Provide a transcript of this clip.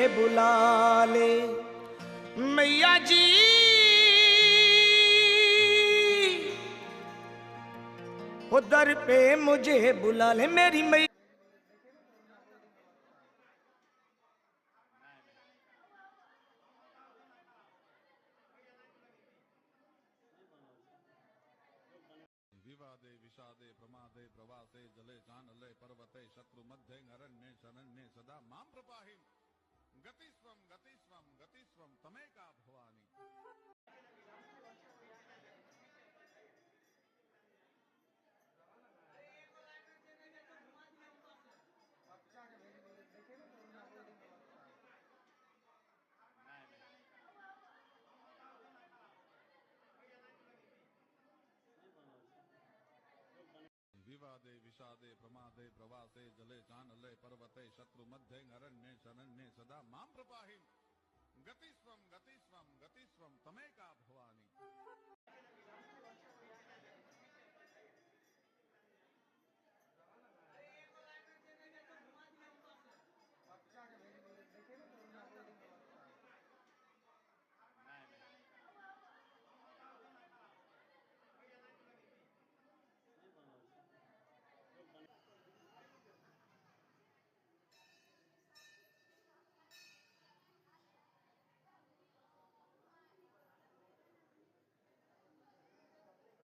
बुला ले। मैया जी वो दर पे मुझे बुला ले मेरी मैया। विवादे विषादे प्रमादे प्रवासे जले चानले पर्वते शत्रु मध्ये अरण्ये शरण्ये सदा मां प्रपाहि गतिस्वम गतिस्वम गतिस्वम तमेका भवानी। विवादे विषादे प्रमादे प्रवासे जले चानले पर्वते शत्रु मध्ये अरण्ये शरण्ये सदा मां प्रपाहि गतिस्वम गतिस्वम गतिस्वम तमेका भवानी।